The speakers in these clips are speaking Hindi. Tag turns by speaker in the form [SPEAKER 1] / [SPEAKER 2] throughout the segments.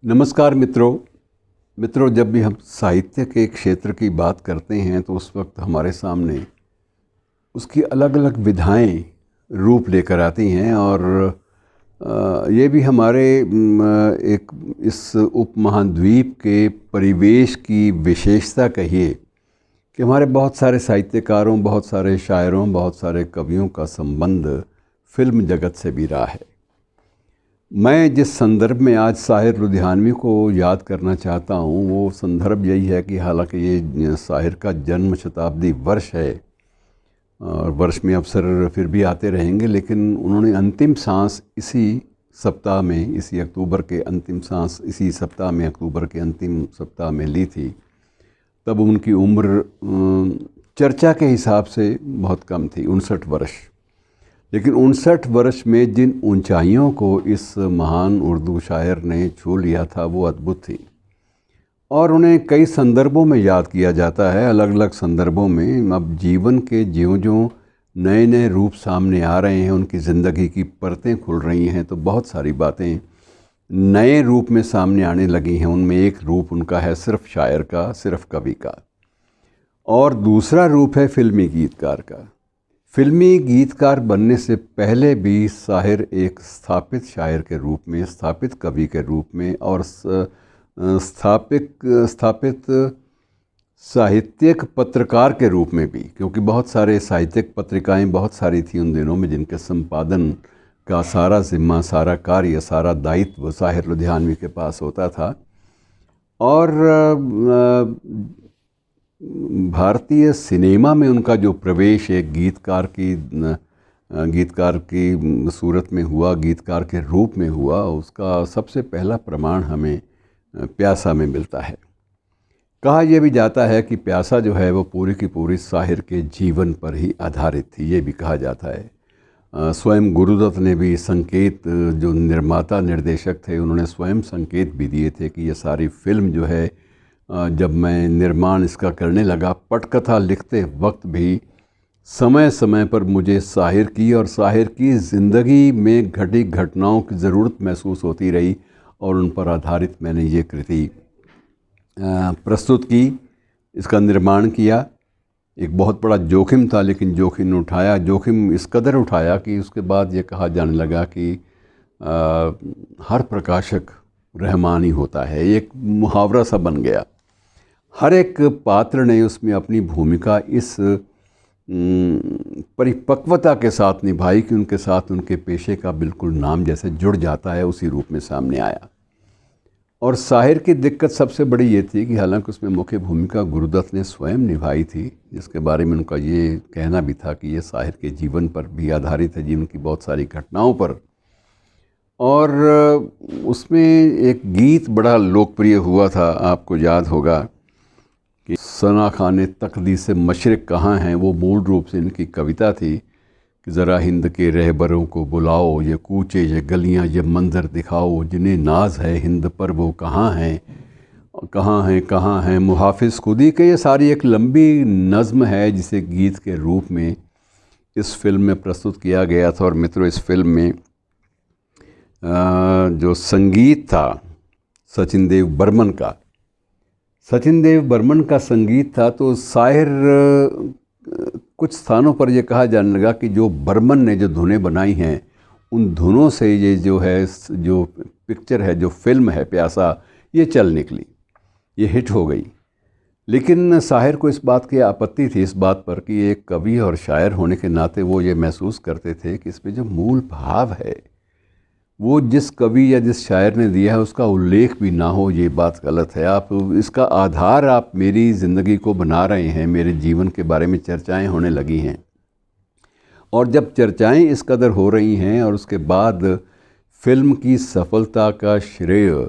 [SPEAKER 1] नमस्कार मित्रों, जब भी हम साहित्य के क्षेत्र की बात करते हैं तो उस वक्त हमारे सामने उसकी अलग अलग विधाएं रूप लेकर आती हैं। और ये भी हमारे एक इस उपमहाद्वीप के परिवेश की विशेषता कहिए कि हमारे बहुत सारे साहित्यकारों, बहुत सारे शायरों, बहुत सारे कवियों का संबंध फिल्म जगत से भी रहा है। मैं जिस संदर्भ में आज साहिर लुधियानवी को याद करना चाहता हूँ वो संदर्भ यही है कि हालांकि ये साहिर का जन्म शताब्दी वर्ष है और वर्ष में अवसर फिर भी आते रहेंगे, लेकिन उन्होंने अंतिम सांस इसी सप्ताह में, इसी अक्टूबर के अंतिम सांस इसी सप्ताह में, अक्टूबर के अंतिम सप्ताह में ली थी। तब उनकी उम्र चर्चा के हिसाब से बहुत कम थी, 59 वर्ष। लेकिन 59 वर्ष में जिन ऊंचाइयों को इस महान उर्दू शायर ने छू लिया था वो अद्भुत थी और उन्हें कई संदर्भों में याद किया जाता है, अलग अलग संदर्भों में। अब जीवन के ज्यों-ज्यों नए नए रूप सामने आ रहे हैं, उनकी ज़िंदगी की परतें खुल रही हैं, तो बहुत सारी बातें नए रूप में सामने आने लगी हैं। उनमें एक रूप उनका है सिर्फ शायर का, सिर्फ कवि का, और दूसरा रूप है फिल्मी गीतकार का। फिल्मी गीतकार बनने से पहले भी साहिर एक स्थापित शायर के रूप में, स्थापित कवि के रूप में और स्थापित साहित्यिक पत्रकार के रूप में भी, क्योंकि बहुत सारे साहित्यिक पत्रिकाएं बहुत सारी थी उन दिनों में जिनके संपादन का सारा जिम्मा, सारा कार्य, सारा दायित्व साहिर लुधियानवी के पास होता था। और भारतीय सिनेमा में उनका जो प्रवेश एक गीतकार की सूरत में हुआ, गीतकार के रूप में हुआ, उसका सबसे पहला प्रमाण हमें प्यासा में मिलता है। कहा यह भी जाता है कि प्यासा जो है वो पूरी की पूरी साहिर के जीवन पर ही आधारित थी, ये भी कहा जाता है। स्वयं गुरुदत्त ने भी संकेत, जो निर्माता निर्देशक थे, उन्होंने स्वयं संकेत भी दिए थे कि ये सारी फिल्म जो है, जब मैं निर्माण इसका करने लगा, पटकथा लिखते वक्त भी समय समय पर मुझे साहिर की और साहिर की ज़िंदगी में घटी घटनाओं की ज़रूरत महसूस होती रही और उन पर आधारित मैंने ये कृति प्रस्तुत की, इसका निर्माण किया। एक बहुत बड़ा जोखिम था, लेकिन जोखिम इस कदर उठाया कि उसके बाद ये कहा जाने लगा कि हर प्रकाशक रहमान ही होता है। एक मुहावरा सा बन गया। हर एक पात्र ने उसमें अपनी भूमिका इस परिपक्वता के साथ निभाई कि उनके साथ उनके पेशे का बिल्कुल नाम जैसे जुड़ जाता है, उसी रूप में सामने आया। और साहिर की दिक्कत सबसे बड़ी ये थी कि हालांकि उसमें मुख्य भूमिका गुरुदत्त ने स्वयं निभाई थी, जिसके बारे में उनका ये कहना भी था कि ये साहिर के जीवन पर भी आधारित है, जीवन की बहुत सारी घटनाओं पर। और उसमें एक गीत बड़ा लोकप्रिय हुआ था, आपको याद होगा कि सना खाने तकदीस मशरिक़ कहाँ हैं। वो मूल रूप से इनकी कविता थी कि ज़रा हिंद के रहबरों को बुलाओ, ये कूचे, ये गलियां, ये मंज़र दिखाओ, जिन्हें नाज है हिंद पर वो कहाँ हैं, कहाँ हैं मुहाफ़िज़ खुदी के। ये सारी एक लंबी नज़्म है जिसे गीत के रूप में इस फिल्म में प्रस्तुत किया गया था। और मित्रों, इस फिल्म में जो संगीत था सचिन देव बर्मन का संगीत था, तो साहिर कुछ स्थानों पर यह कहा जाने लगा कि जो बर्मन ने जो धुनें बनाई हैं, उन धुनों से ये जो है, जो पिक्चर है, जो फिल्म है प्यासा, ये चल निकली, ये हिट हो गई। लेकिन साहिर को इस बात की आपत्ति थी, इस बात पर कि एक कवि और शायर होने के नाते वो ये महसूस करते थे कि इसमें जो मूल भाव है वो जिस कवि या जिस शायर ने दिया है उसका उल्लेख भी ना हो, ये बात गलत है। आप इसका आधार आप मेरी ज़िंदगी को बना रहे हैं, मेरे जीवन के बारे में चर्चाएं होने लगी हैं। और जब चर्चाएं इस कदर हो रही हैं और उसके बाद फिल्म की सफलता का श्रेय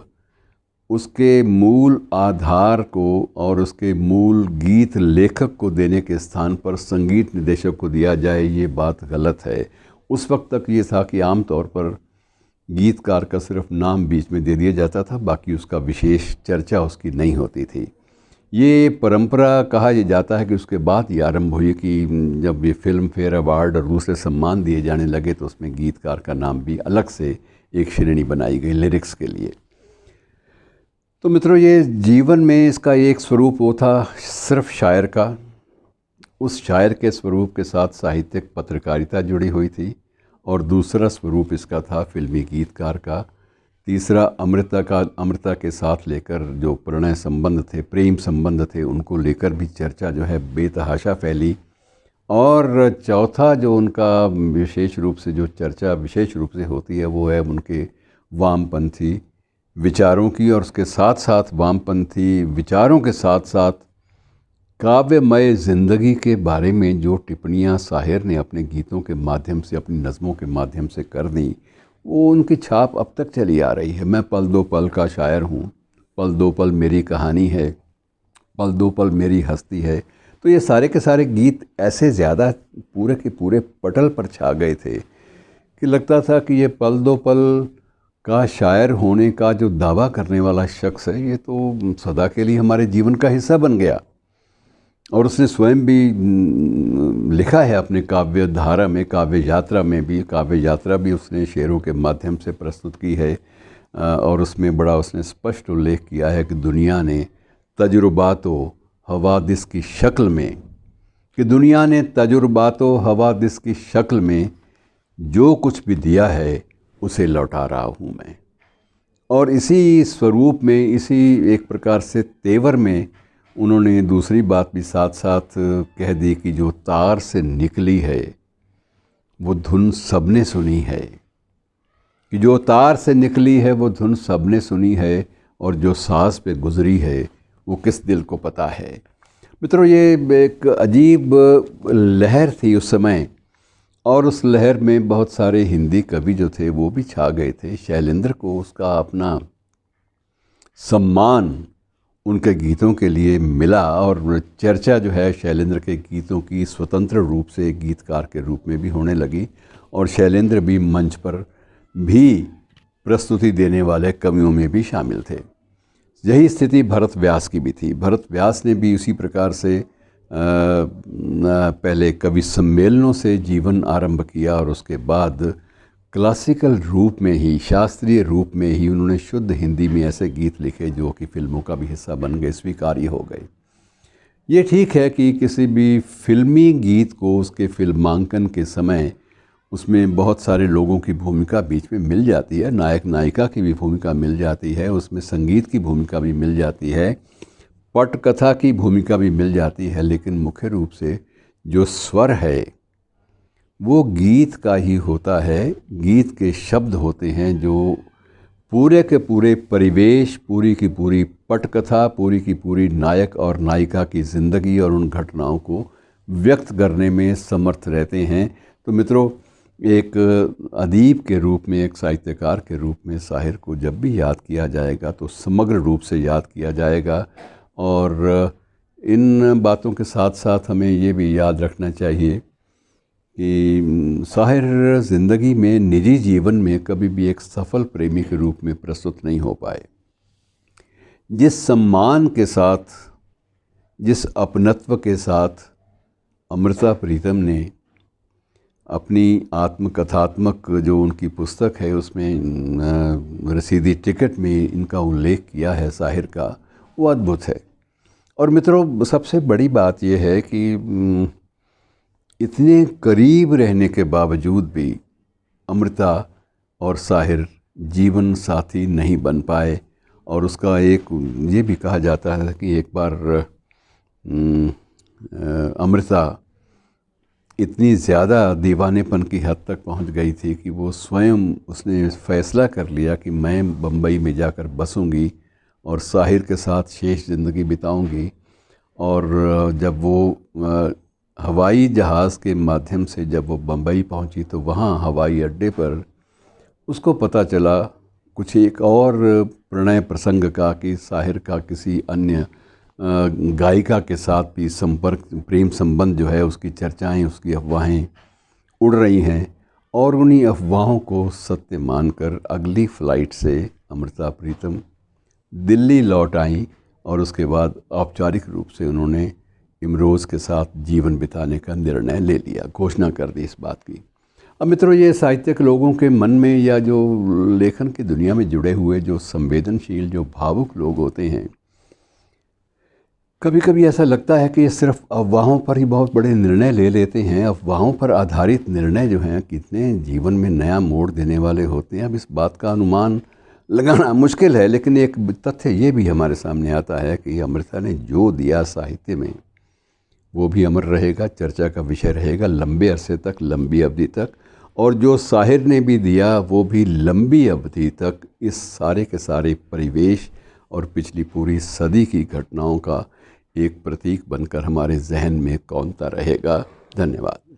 [SPEAKER 1] उसके मूल आधार को और उसके मूल गीत लेखक को देने के स्थान पर संगीत निर्देशक को दिया जाए, ये बात गलत है। उस वक्त तक ये था कि आम तौर पर गीतकार का सिर्फ नाम बीच में दे दिया जाता था, बाकी उसका विशेष चर्चा उसकी नहीं होती थी। ये परंपरा कहा यह जाता है कि उसके बाद ये आरंभ हुई कि जब ये फिल्म फेयर अवार्ड और दूसरे सम्मान दिए जाने लगे तो उसमें गीतकार का नाम भी अलग से एक श्रेणी बनाई गई लिरिक्स के लिए। तो मित्रों, ये जीवन में इसका एक स्वरूप वो था सिर्फ शायर का। उस शायर के स्वरूप के साथ साहित्यिक पत्रकारिता जुड़ी हुई थी, और दूसरा स्वरूप इसका था फिल्मी गीतकार का। तीसरा अमृता के साथ लेकर जो प्रणय संबंध थे, प्रेम संबंध थे, उनको लेकर भी चर्चा जो है बेतहाशा फैली। और चौथा जो उनका विशेष रूप से जो चर्चा विशेष रूप से होती है वो है उनके वामपंथी विचारों की, और उसके साथ साथ वामपंथी विचारों के साथ साथ काव्यमय ज़िंदगी के बारे में जो टिप्पणियाँ साहिर ने अपने गीतों के माध्यम से, अपनी नज़मों के माध्यम से कर दी, वो उनकी छाप अब तक चली आ रही है। मैं पल दो पल का शायर हूँ, पल दो पल मेरी कहानी है, पल दो पल मेरी हस्ती है। तो ये सारे के सारे गीत ऐसे ज़्यादा पूरे के पूरे पटल पर छा गए थे कि लगता था कि ये पल दो पल का शायर होने का जो दावा करने वाला शख्स है, ये तो सदा के लिए हमारे जीवन का हिस्सा बन गया। और उसने स्वयं भी लिखा है अपने काव्य धारा में, काव्य यात्रा में भी। काव्य यात्रा भी उसने शेरों के माध्यम से प्रस्तुत की है, और उसमें बड़ा उसने स्पष्ट उल्लेख किया है कि दुनिया ने तजुर्बातो हवादिस की शक्ल में, कि दुनिया ने तजुर्बातो हवादिस की शक्ल में जो कुछ भी दिया है उसे लौटा रहा हूँ मैं। और इसी स्वरूप में, इसी एक प्रकार से तेवर में उन्होंने दूसरी बात भी साथ साथ कह दी कि जो तार से निकली है वो धुन सबने सुनी है, कि जो तार से निकली है वो धुन सबने सुनी है, और जो सांस पे गुजरी है वो किस दिल को पता है। मित्रों, ये एक अजीब लहर थी उस समय, और उस लहर में बहुत सारे हिंदी कवि जो थे वो भी छा गए थे। शैलेंद्र को उसका अपना सम्मान उनके गीतों के लिए मिला, और चर्चा जो है शैलेंद्र के गीतों की स्वतंत्र रूप से गीतकार के रूप में भी होने लगी, और शैलेंद्र भी मंच पर भी प्रस्तुति देने वाले कवियों में भी शामिल थे। यही स्थिति भरत व्यास की भी थी। भरत व्यास ने भी उसी प्रकार से पहले कवि सम्मेलनों से जीवन आरंभ किया, और उसके बाद क्लासिकल रूप में ही, शास्त्रीय रूप में ही उन्होंने शुद्ध हिंदी में ऐसे गीत लिखे जो कि फिल्मों का भी हिस्सा बन गए, स्वीकार्य हो गए। ये ठीक है कि किसी भी फिल्मी गीत को उसके फिल्मांकन के समय उसमें बहुत सारे लोगों की भूमिका बीच में मिल जाती है, नायक नायिका की भी भूमिका मिल जाती है, उसमें संगीत की भूमिका भी मिल जाती है, पटकथा की भूमिका भी मिल जाती है, लेकिन मुख्य रूप से जो स्वर है वो गीत का ही होता है। गीत के शब्द होते हैं जो पूरे के पूरे परिवेश, पूरी की पूरी पटकथा, पूरी की पूरी नायक और नायिका की ज़िंदगी और उन घटनाओं को व्यक्त करने में समर्थ रहते हैं। तो मित्रों, एक अदीब के रूप में, एक साहित्यकार के रूप में साहिर को जब भी याद किया जाएगा तो समग्र रूप से याद किया जाएगा। और इन बातों के साथ साथ हमें ये भी याद रखना चाहिए कि साहिर ज़िंदगी में, निजी जीवन में कभी भी एक सफल प्रेमी के रूप में प्रस्तुत नहीं हो पाए। जिस सम्मान के साथ, जिस अपनत्व के साथ अमृता प्रीतम ने अपनी आत्मकथात्मक जो उनकी पुस्तक है उसमें रसीदी टिकट में इनका उल्लेख किया है साहिर का, वो अद्भुत है। और मित्रों, सबसे बड़ी बात यह है कि इतने करीब रहने के बावजूद भी अमृता और साहिर जीवन साथी नहीं बन पाए। और उसका एक ये भी कहा जाता है कि एक बार अमृता इतनी ज़्यादा दीवानेपन की हद तक पहुंच गई थी कि वो स्वयं, उसने फैसला कर लिया कि मैं बम्बई में जाकर बसूंगी और साहिर के साथ शेष ज़िंदगी बिताऊंगी। और जब वो हवाई जहाज़ के माध्यम से जब वो बम्बई पहुंची तो वहाँ हवाई अड्डे पर उसको पता चला कुछ एक और प्रणय प्रसंग का कि साहिर का किसी अन्य गायिका के साथ भी संपर्क, प्रेम संबंध जो है उसकी चर्चाएं, उसकी अफवाहें उड़ रही हैं। और उन्हीं अफवाहों को सत्य मानकर अगली फ़्लाइट से अमृता प्रीतम दिल्ली लौट आई, और उसके बाद औपचारिक रूप से उन्होंने इमरोज़ के साथ जीवन बिताने का निर्णय ले लिया, घोषणा कर दी इस बात की। अब मित्रों, ये साहित्यिक लोगों के मन में या जो लेखन की दुनिया में जुड़े हुए जो संवेदनशील, जो भावुक लोग होते हैं, कभी कभी ऐसा लगता है कि ये सिर्फ अफवाहों पर ही बहुत बड़े निर्णय ले लेते हैं। अफवाहों पर आधारित निर्णय जो हैं कितने जीवन में नया मोड़ देने वाले होते हैं। अब इस बात का अनुमान लगाना मुश्किल है, लेकिन एक तथ्य ये भी हमारे सामने आता है कि अमृता ने जो दिया साहित्य में वो भी अमर रहेगा, चर्चा का विषय रहेगा लंबे अरसे तक, लंबी अवधि तक। और जो साहिर ने भी दिया वो भी लंबी अवधि तक इस सारे के सारे परिवेश और पिछली पूरी सदी की घटनाओं का एक प्रतीक बनकर हमारे जहन में कौंता रहेगा। धन्यवाद।